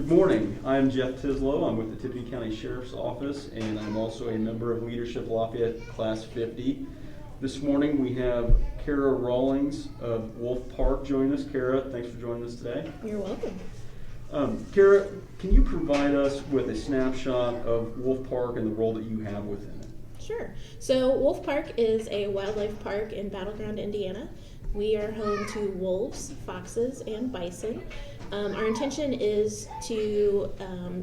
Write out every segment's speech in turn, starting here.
Good morning. I'm Jeff Tislow. I'm with the Tippecanoe County Sheriff's Office, and I'm also a member of Leadership Lafayette Class 50. This morning we have Kara Rawlings of Wolf Park join us. Kara, thanks for joining us today. You're welcome. Kara, can you provide us with a snapshot of Wolf Park and the role that you have within it? Sure. So Wolf Park is a wildlife park in Battleground, Indiana. We are home to wolves, foxes, and bison. Our intention is to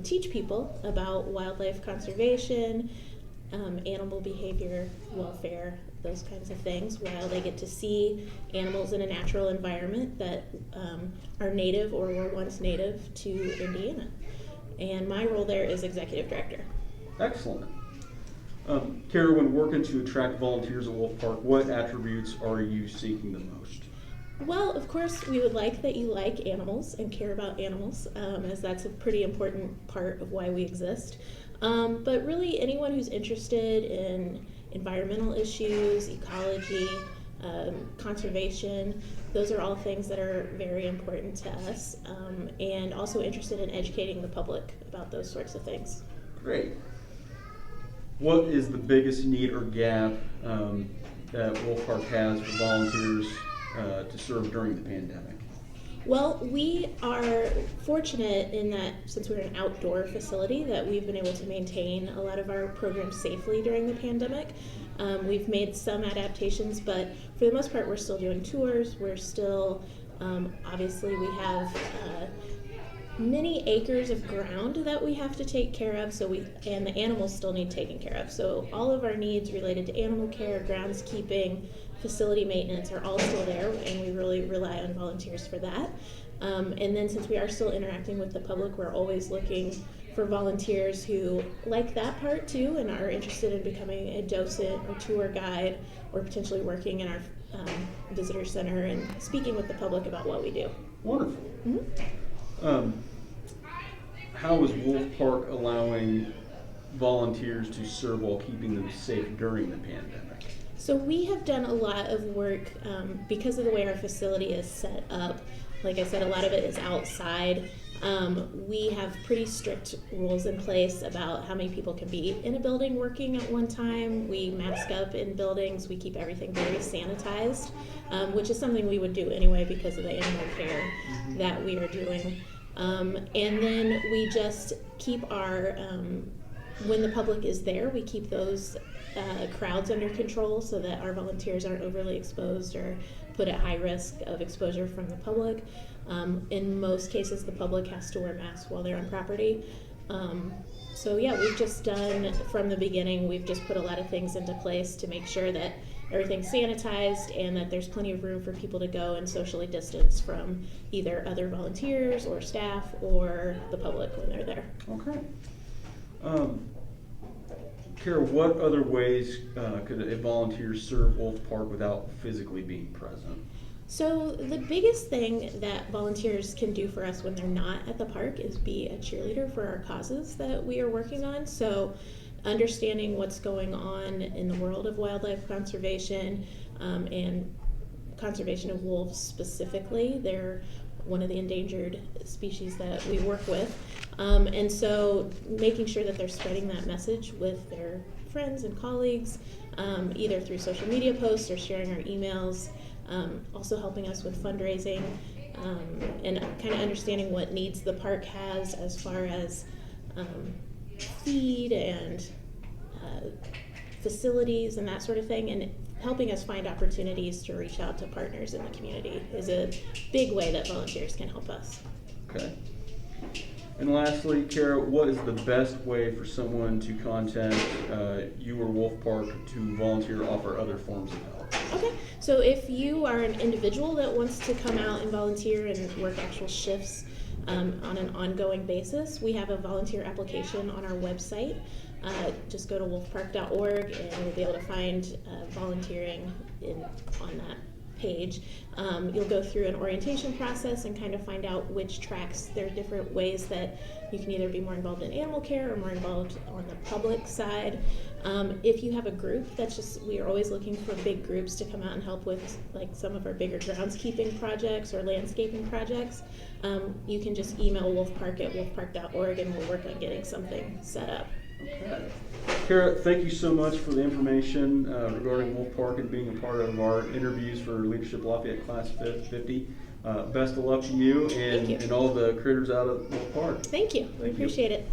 teach people about wildlife conservation, animal behavior, welfare, those kinds of things, while they get to see animals in a natural environment that are native or were once native to Indiana. And my role there is executive director. Excellent. Kara, when working to attract volunteers at Wolf Park, what attributes are you seeking the most? Well, of course, we would like that you like animals and care about animals, as that's a pretty important part of why we exist. But really, anyone who's interested in environmental issues, ecology, conservation, those are all things that are very important to us, and also interested in educating the public about those sorts of things. Great. What is the biggest need or gap that Wolf Park has for volunteers to serve during the pandemic? Well, we are fortunate in that since we're an outdoor facility that we've been able to maintain a lot of our programs safely during the pandemic. We've made some adaptations, but for the most part we're still doing tours. We're still, obviously we have many acres of ground that we have to take care of, and the animals still need taken care of. So all of our needs related to animal care, groundskeeping, facility maintenance are all still there, and we really rely on volunteers for that. And then since we are still interacting with the public, we're always looking for volunteers who like that part too and are interested in becoming a docent or tour guide or potentially working in our visitor center and speaking with the public about what we do. Wonderful. Mm-hmm. How is Wolf Park allowing volunteers to serve while keeping them safe during the pandemic? So we have done a lot of work because of the way our facility is set up. Like I said, a lot of it is outside. We have pretty strict rules in place about how many people can be in a building working at one time. We mask up in buildings. We keep everything very sanitized, which is something we would do anyway because of the animal care that we are doing. And then we just keep our, when the public is there, we keep those crowds under control so that our volunteers aren't overly exposed or put at high risk of exposure from the public. In most cases, the public has to wear masks while they're on property. So yeah, we've just done, from the beginning, we've just put a lot of things into place to make sure that everything's sanitized and that there's plenty of room for people to go and socially distance from either other volunteers or staff or the public when they're there. Okay. Kara, what other ways could a volunteer serve Wolf Park without physically being present? So the biggest thing that volunteers can do for us when they're not at the park is be a cheerleader for our causes that we are working on. So understanding what's going on in the world of wildlife conservation and conservation of wolves specifically. They're one of the endangered species that we work with. And so making sure that they're spreading that message with their friends and colleagues, either through social media posts or sharing our emails, also helping us with fundraising, and kind of understanding what needs the park has as far as feed and facilities and that sort of thing, and helping us find opportunities to reach out to partners in the community is a big way that volunteers can help us. Okay. And lastly, Kara, what is the best way for someone to contact you or Wolf Park to volunteer or offer other forms of help? Okay, so if you are an individual that wants to come out and volunteer and work actual shifts on an ongoing basis, we have a volunteer application on our website. Just go to wolfpark.org and you'll be able to find volunteering on that page. You'll go through an orientation process and kind of find out which tracks. There are different ways that you can either be more involved in animal care or more involved on the public side. If you have a group, we are always looking for big groups to come out and help with like some of our bigger groundskeeping projects or landscaping projects. You can just email wolfpark@wolfpark.org and we'll work on getting something set up. Okay. Kara, thank you so much for the information regarding Wolf Park and being a part of our interviews for Leadership Lafayette Class 50. Best of luck to you and all the critters out of Wolf Park. Thank you. Thank you. Appreciate it.